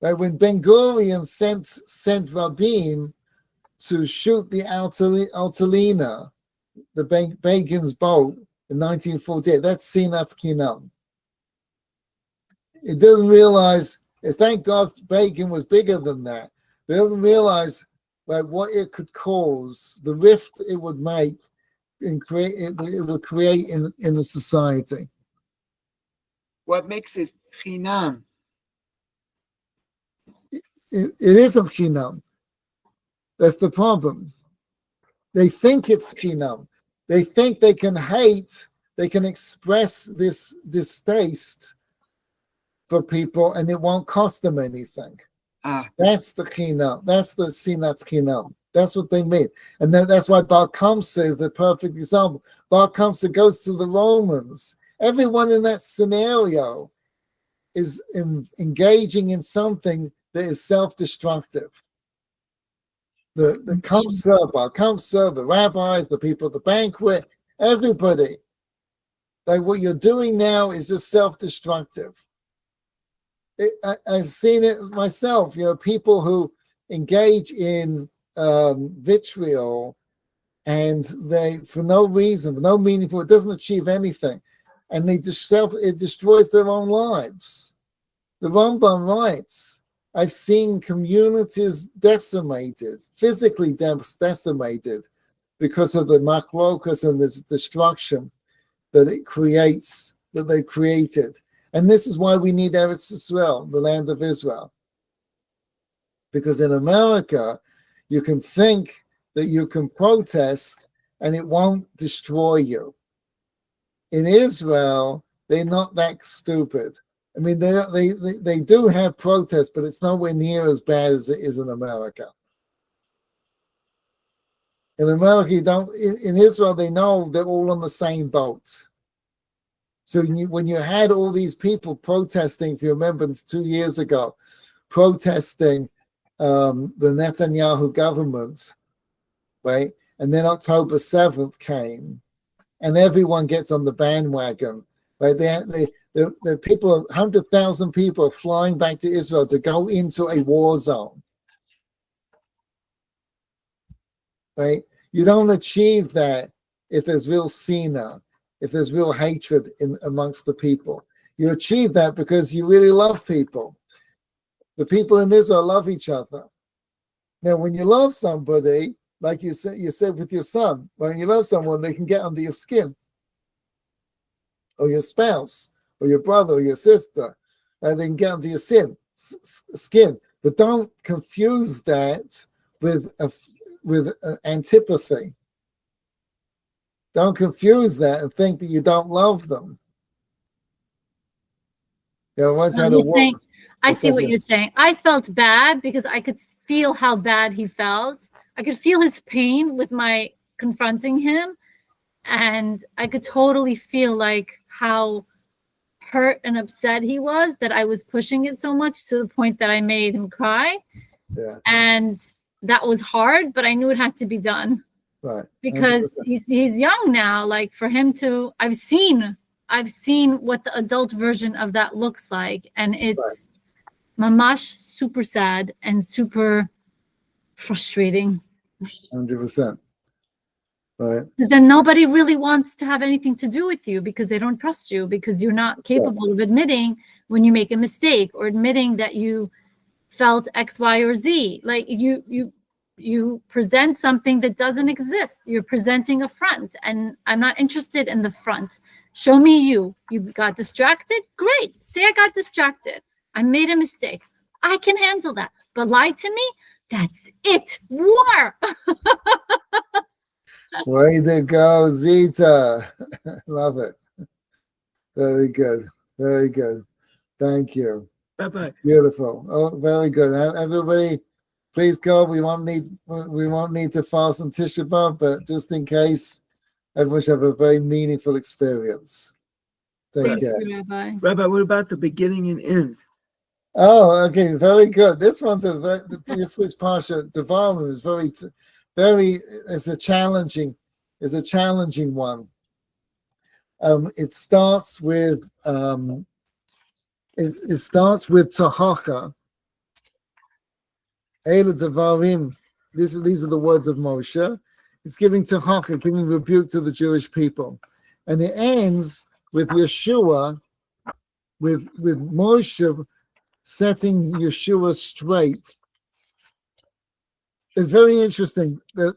Right? When Ben Gurion sent Rabin to shoot the Altalena, the Begin's boat in 1948, that's Sinat Chinam. It doesn't realize. Thank God Begin was bigger than that. They doesn't realize what it could cause, the rift it would make and it would create in the society. What makes it chinam? It isn't chinam. That's the problem. They think it's chinam. They think they can hate, they can express this distaste for people, and it won't cost them anything. That's the chinam. That's the sinat chinam. That's what they mean, and that's why Bar Kamsa is the perfect example. Bar Kamsa goes to the Romans. Everyone in that scenario is engaging in something that is self-destructive. The Kamsa, Bar Kamsa, the rabbis, the people at the banquet, everybody. Like what you're doing now is just self-destructive. I've seen it myself, people who engage in vitriol, and they, for no reason, for no meaningful, it doesn't achieve anything, and it destroys their own lives. The Rambam writes, I've seen communities decimated, physically decimated, because of the machlokas and this destruction that it creates, that they created. And this is why we need Eretz Yisrael, the land of Israel. Because in America, you can think that you can protest and it won't destroy you. In Israel, they're not that stupid. I mean, they do have protests, but it's nowhere near as bad as it is in America. In America, in Israel, they know they're all on the same boat. So when you had all these people protesting, if you remember 2 years ago, protesting the Netanyahu government, right? And then October 7th came, and everyone gets on the bandwagon, right? The people, 100,000 people are flying back to Israel to go into a war zone, right? You don't achieve that if there's real sinah, if there's real hatred amongst the people. You achieve that because you really love people. The people in Israel love each other. Now, when you love somebody, like you said with your son, when you love someone, they can get under your skin, or your spouse, or your brother, or your sister, and they can get under your skin. But don't confuse that with antipathy. Don't confuse that and think that you don't love them. Once had a woman. I see what you're saying. I felt bad because I could feel how bad he felt. I could feel his pain with my confronting him. And I could totally feel like how hurt and upset he was that I was pushing it so much to the point that I made him cry. Yeah. And that was hard, but I knew it had to be done. Right. Because he's young now. Like for him to, I've seen what the adult version of that looks like. And it's mamash super sad and super frustrating. 100%. Right. Because then nobody really wants to have anything to do with you because they don't trust you, because you're not capable of admitting when you make a mistake or admitting that you felt X, Y, or Z. Like you present something that doesn't exist. You're presenting a front, and I'm not interested in the front. Show me you. You got distracted? Great. Say I got distracted. I made a mistake. I can handle that. But lie to me? That's it. War. Way to go, Zita. Love it. Very good. Very good. Thank you. Bye-bye. Beautiful. Oh, very good. Everybody, please go. We won't need to fast on Tisha B'Av, but just in case, everyone should have a very meaningful experience. Take Thank care. you, Rabbi. Rabbi, what about the beginning and end? Oh, okay. Very good. This was Parsha Devarim is very. It's a challenging one. It starts with it starts with Tahacha. Eila Devarim. These are the words of Moshe. It's giving Tahacha, giving rebuke to the Jewish people, and it ends with Yeshua, with Moshe setting Yeshua straight. It's very interesting that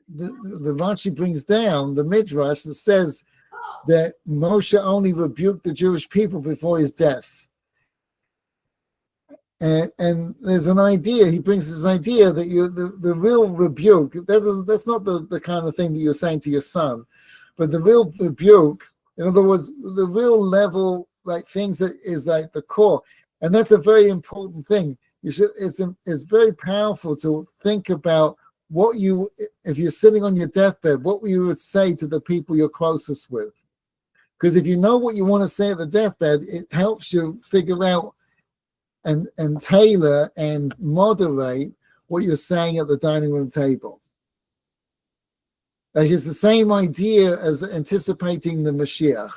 the Rashi brings down the Midrash that says that Moshe only rebuked the Jewish people before his death. And there's an idea, he brings this idea that the real rebuke, that's not the kind of thing that you're saying to your son, but the real rebuke, in other words, the real level, like things that is like the core. And that's a very important thing. It's very powerful to think about what if you're sitting on your deathbed, what you would say to the people you're closest with. Because if you know what you want to say at the deathbed, it helps you figure out and tailor and moderate what you're saying at the dining room table. Like, it's the same idea as anticipating the Mashiach.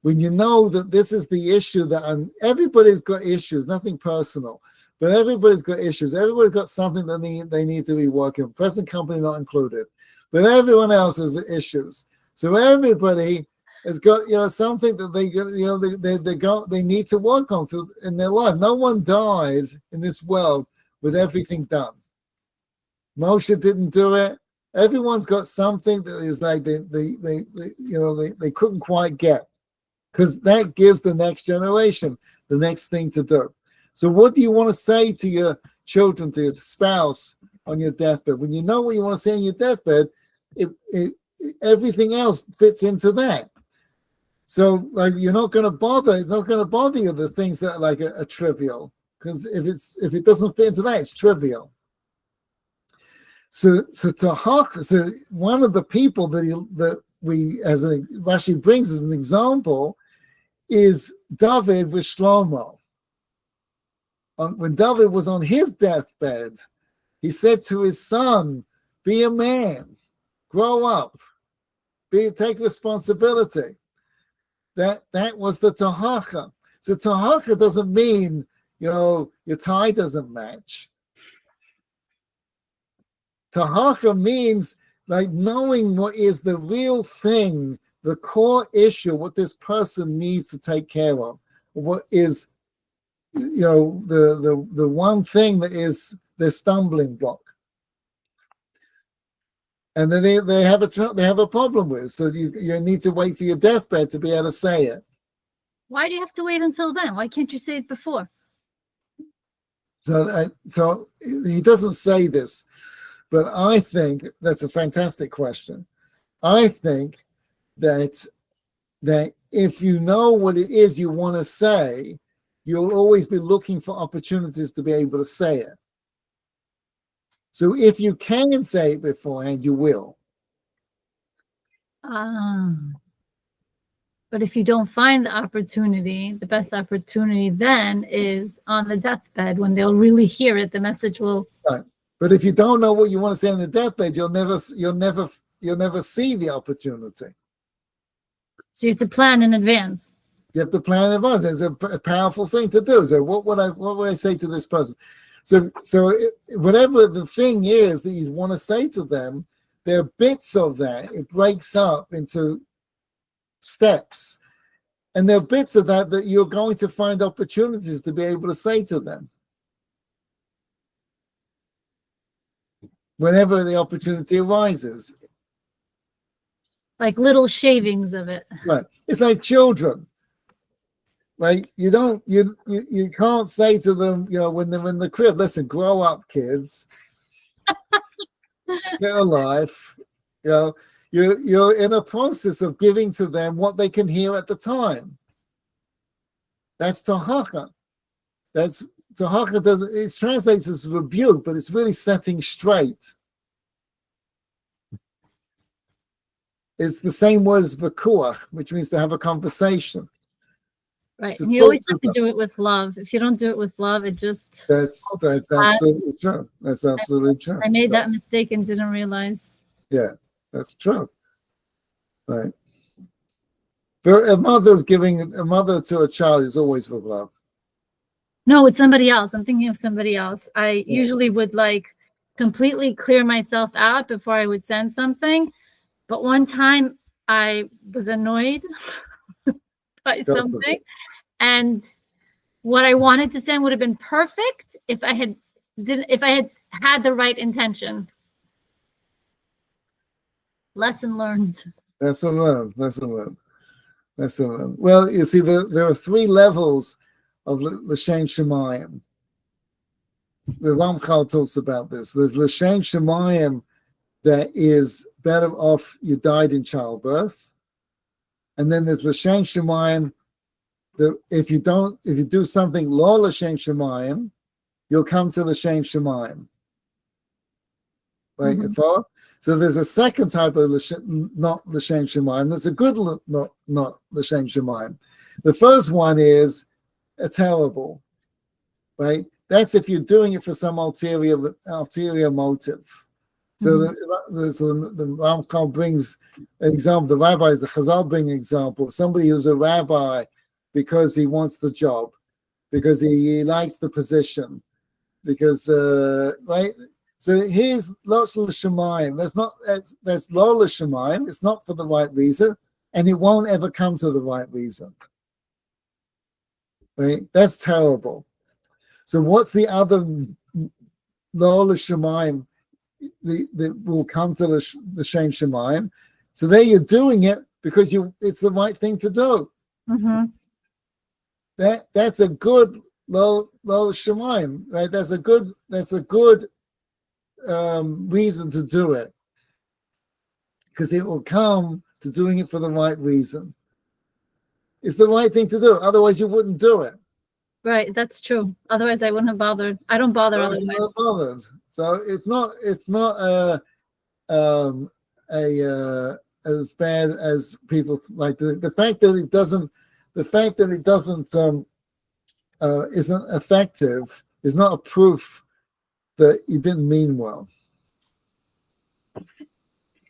When you know that this is the issue that everybody's got issues, nothing personal, but everybody's got issues. Everybody's got something that they need to be working. Present company not included, but everyone else has issues. So everybody has got something that they need to work on in their life. No one dies in this world with everything done. Moshe didn't do it. Everyone's got something that is like they couldn't quite get, because that gives the next generation the next thing to do. So what do you want to say to your children, to your spouse on your deathbed? When you know what you want to say on your deathbed, everything else fits into that. So like, it's not going to bother you the things that are like are trivial, because if it doesn't fit into that, it's trivial. So one of the people that Rashi brings as an example is David with Shlomo. When David was on his deathbed, he said to his son, "Be a man, grow up, take responsibility." That was the Tahacha. So Tahacha doesn't mean your tie doesn't match. Tahacha means like knowing what is the real thing, the core issue, what this person needs to take care of, what is the one thing that is their stumbling block, and then they have a problem with. So you need to wait for your deathbed to be able to say it. Why do you have to wait until then? Why can't you say it before? So he doesn't say this, but I think that's a fantastic question. I think that if you know what it is you want to say, you'll always be looking for opportunities to be able to say it. So if you can say it beforehand, you will. But if you don't find the opportunity, the best opportunity then is on the deathbed, when they'll really hear it. The message will. Right. But if you don't know what you want to say on the deathbed, you'll never see the opportunity. So you have to plan in advance. You have to plan in advance. It's a powerful thing to do. So what would I say to this person? So whatever the thing is that you want to say to them, there are bits of that. It breaks up into steps. And there are bits of that you're going to find opportunities to be able to say to them. Whenever the opportunity arises. Like little shavings of it. Right. It's like children. Right? You can't say to them, when they're in the crib, listen, grow up, kids. Get a life. You're in a process of giving to them what they can hear at the time. That's tohacha. That's tohacha. It translates as rebuke, but it's really setting straight. It's the same word as v'kuach, which means to have a conversation. Right. And you always have to do it with love. If you don't do it with love, it just... That's absolutely true. That's absolutely true. I made that mistake and didn't realize. Yeah, that's true. Right. But a mother to a child is always with love. No, it's somebody else. I'm thinking of somebody else. I usually would completely clear myself out before I would send something. But one time I was annoyed by something, and what I wanted to send would have been perfect if I had had the right intention. Lesson learned. Lesson learned. Well, you see, there are 3 levels of l'shem shemayim. The Ramchal talks about this. There's l'shem shemayim that is better off you died in childbirth, and then there's l'shem shemayim that if you do something lo l'shem shemayim, you'll come to l'shem shemayim. Right? Mm-hmm. So there's a second type of not l'shem shemayim. That's a good not l'shem shemayim. The first one is a terrible, right? That's if you're doing it for some ulterior motive. So the Ramchal brings an example. The rabbis, the Chazal bring an example of somebody who's a rabbi because he wants the job, because he likes the position, because right. So here's lo l'shemayim. That's lo l'shemayim. It's not for the right reason, and it won't ever come to the right reason. Right? That's terrible. So what's the other lo l'shemayim that will come to the shem shemayim? So there you're doing it because it's the right thing to do. Mm-hmm. That's a good lo l'shemayim, right? That's a good reason to do it, because it will come to doing it for the right reason. It's the right thing to do. Otherwise, you wouldn't do it. Right, that's true. Otherwise, I wouldn't have bothered. I don't bother otherwise. So it's not as bad as people like. The fact that it doesn't isn't effective is not a proof that you didn't mean well.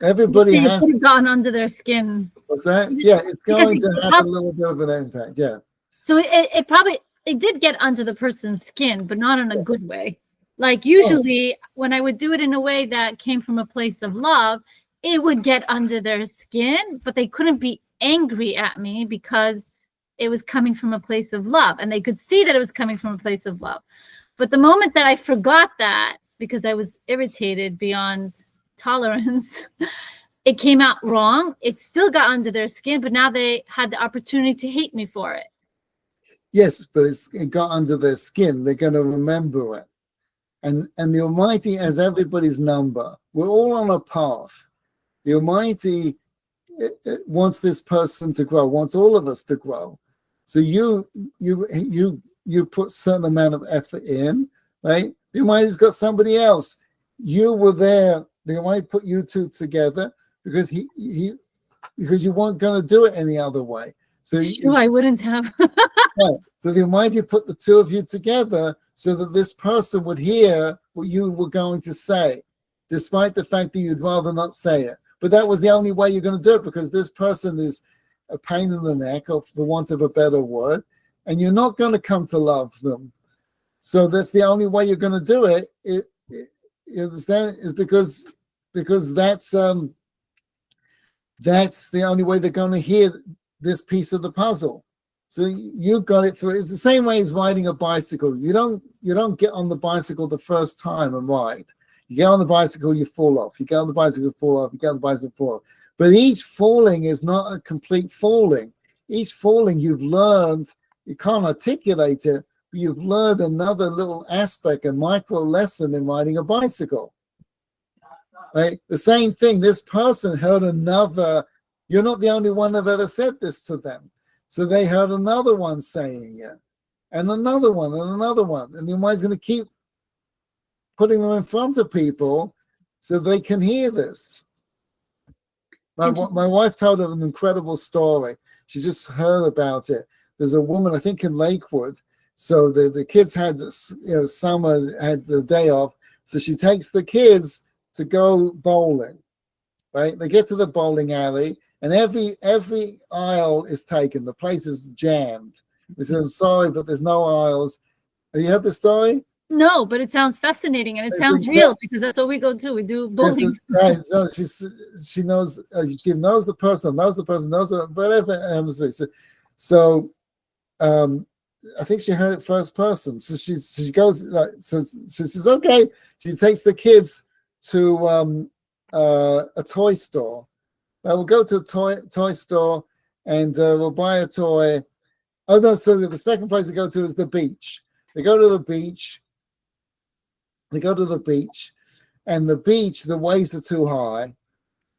Everybody has gone under their skin. What's that? Yeah, it's going to have a little bit of an impact. Yeah. So it did get under the person's skin, but not in a good way. Like usually when I would do it in a way that came from a place of love, it would get under their skin, but they couldn't be angry at me because it was coming from a place of love, and they could see that it was coming from a place of love. But the moment that I forgot that, because I was irritated beyond tolerance, it came out wrong. It still got under their skin, but now they had the opportunity to hate me for it. Yes, but it got under their skin. They're going to remember it. And the Almighty has everybody's number. We're all on a path. The Almighty wants this person to grow, wants all of us to grow. So you put a certain amount of effort in, right? The Almighty's got somebody else. You were there. The Almighty put you two together because because you weren't going to do it any other way. So I wouldn't have. Right. So the Almighty put the two of you together so that this person would hear what you were going to say, despite the fact that you'd rather not say it. But that was the only way you're going to do it, because this person is a pain in the neck, or for want of a better word, and you're not going to come to love them. So that's the only way you're going to do it. You understand? Is because that's the only way they're going to hear this piece of the puzzle. So you've got it through. It's the same way as riding a bicycle. You don't get on the bicycle the first time and ride. You get on the bicycle, you fall off. You get on the bicycle, you fall off. You get on the bicycle, fall off. But each falling is not a complete falling. Each falling you've learned, you can't articulate it, but you've learned another little aspect, a micro lesson in riding a bicycle. Right? The same thing, this person heard another, you're not the only one that ever said this to them. So they heard another one saying it, and another one, and another one. And the Almighty's going to keep putting them in front of people so they can hear this. My wife told an incredible story. She just heard about it. There's a woman, I think in Lakewood. So the kids had, summer, had the day off. So she takes the kids to go bowling, right? They get to the bowling alley, and every aisle is taken. The place is jammed. They said, I'm sorry, but there's no aisles. Have you heard the story? No, but it sounds fascinating, and it sounds real, because that's what we go to. We do bowling. Right. So she knows the person, knows whatever. So I think she heard it first person. So she goes. So she says, okay. She takes the kids to a toy store. We'll go to a toy store and we'll buy a toy. Oh no! So the second place to go to is the beach. They go to the beach. And the beach, the waves are too high,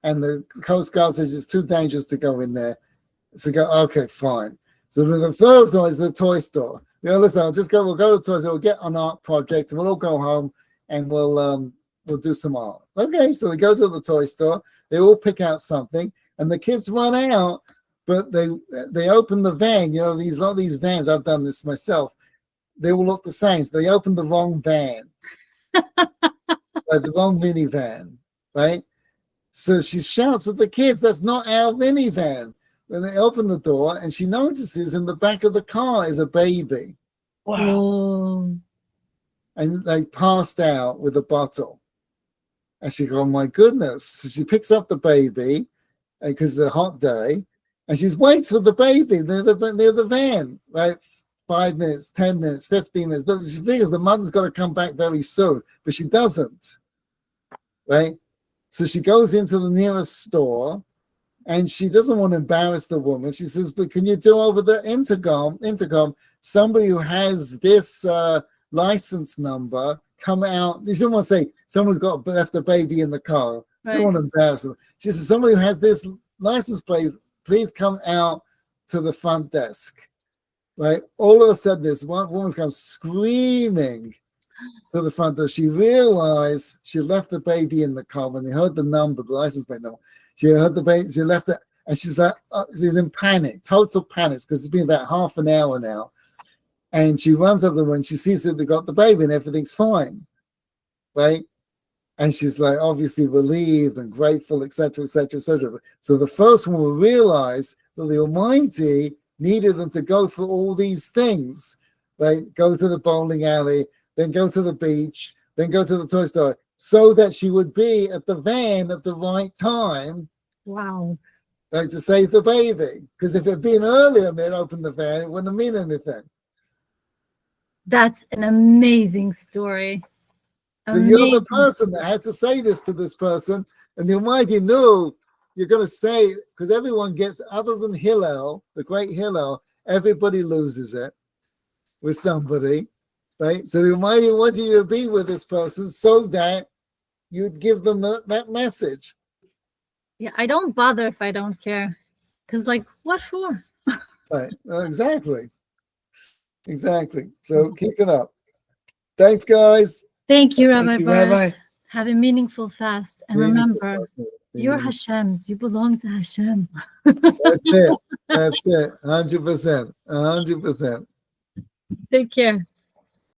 and the Coast Guard says it's too dangerous to go in there. So go, okay, fine. So then the third one is the toy store. Listen, we'll go to the toy store, we'll get an art project, and we'll all go home and we'll do some art. Okay, so they go to the toy store, they all pick out something, and the kids run out, but they open the van, these vans, I've done this myself, they all look the same. So they open the wrong van. The wrong minivan, right? So she shouts at the kids, that's not our minivan. Then they open the door and she notices in the back of the car is a baby. Wow. And they passed out with a bottle. And she goes, oh my goodness. So she picks up the baby because it's a hot day, and she waits for the baby near the van, right? 5 minutes, 10 minutes, 15 minutes. She figures the mother's got to come back very soon, but she doesn't, right? So she goes into the nearest store, and she doesn't want to embarrass the woman. She says, but can you do over the intercom, somebody who has this license number come out? She doesn't want to say, someone's left a baby in the car. Right. Don't want to embarrass them. She says, somebody who has this license plate, please come out to the front desk. Right, all of a sudden, this one woman's come screaming to the front door. She realized she left the baby in the car. When they heard the number, the license plate number, she heard the baby. She left it, and she's like, she's in panic, total panic, because it's been about half an hour now. And she runs up the room, and she sees that they got the baby, and everything's fine, right? And she's like, obviously relieved and grateful, etc., etc., etc. So the first one will realize that the Almighty needed them to go through all these things, right? Go to the bowling alley, then go to the beach, then go to the toy store, so that she would be at the van at the right time. Wow. Right, to save the baby. Because if it had been earlier and they'd opened the van, it wouldn't have meant anything. That's an amazing story. So you're the person that had to say this to this person, and the Almighty knew you're going to say, because everyone gets, other than Hillel, the great Hillel, everybody loses it with somebody, right? So the Almighty wanted you to be with this person so that you'd give them that message. Yeah, I don't bother if I don't care. Because, what for? Right, exactly. So keep it up. Thanks, guys. Thank you, Rabbi Baars. Have a meaningful fast. And remember, you're Hashem's. You belong to Hashem. That's it. 100%. 100%. Take care.